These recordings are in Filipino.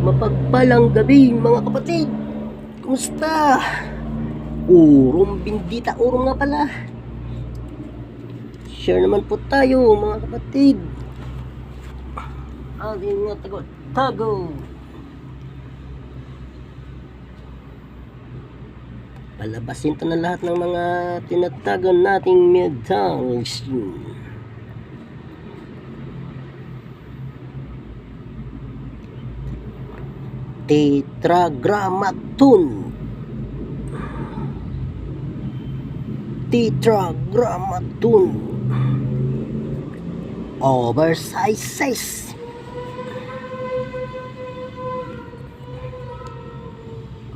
Mapagpalang gabi mga kapatid. Kumusta? Urong bindita, urong nga pala. Share naman po tayo mga kapatid. Ating mga tago. Palabasin to na lahat ng mga tinatago nating medals. Tetragrammaton. Oversize size.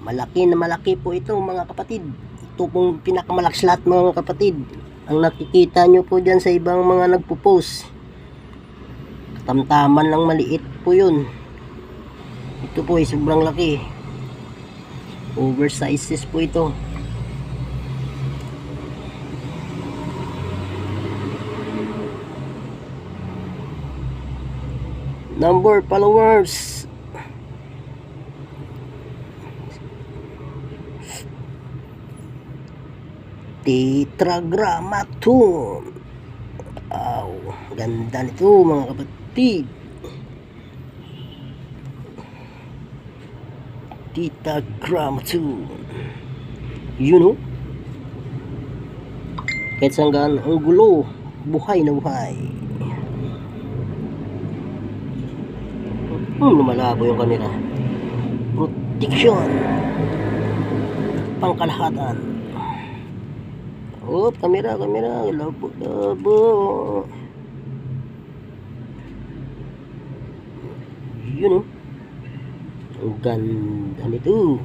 Malaki na malaki po ito mga kapatid. Ito pong pinakamalaki lahat mga kapatid. Ang nakikita nyo po dyan sa ibang mga nagpo-post, katamtaman lang maliit po yun. Ito po ay sobrang laki. Oversizes po ito. Number followers. Tetragrammaton. Ganda nito mga kapatid. Tetragrammaton. Yun o. Kahit sanggaan ang gulo, buhay na buhay. Lumalabo yung camera. Protection. Pangkalahatan. Oh, kamera, labo. Yun oh. Ang ganda nito.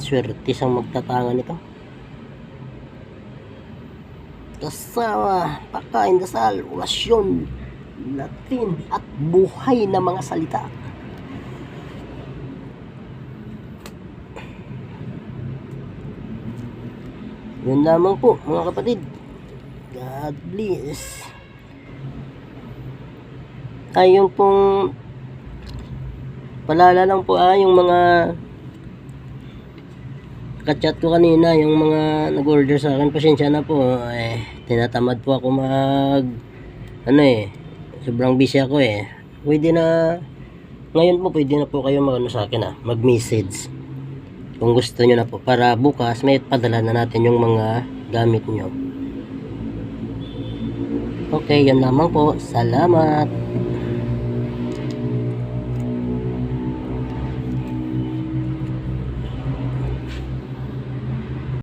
Swerte sang magtatangan nito. Kasama pagkain, dasal, orasyon, Latin at buhay na mga salita. Yun lamang po mga kapatid. God bless. Yung pong palala lang po yung mga kachat ko kanina, yung mga nag-order sa akin, pasensya na po, tinatamad po ako sobrang busy ako pwede na ngayon po, pwede na po kayo sa akin mag-message kung gusto nyo na po, para bukas may padala na natin yung mga gamit nyo. Okay, yan lamang po. Salamat.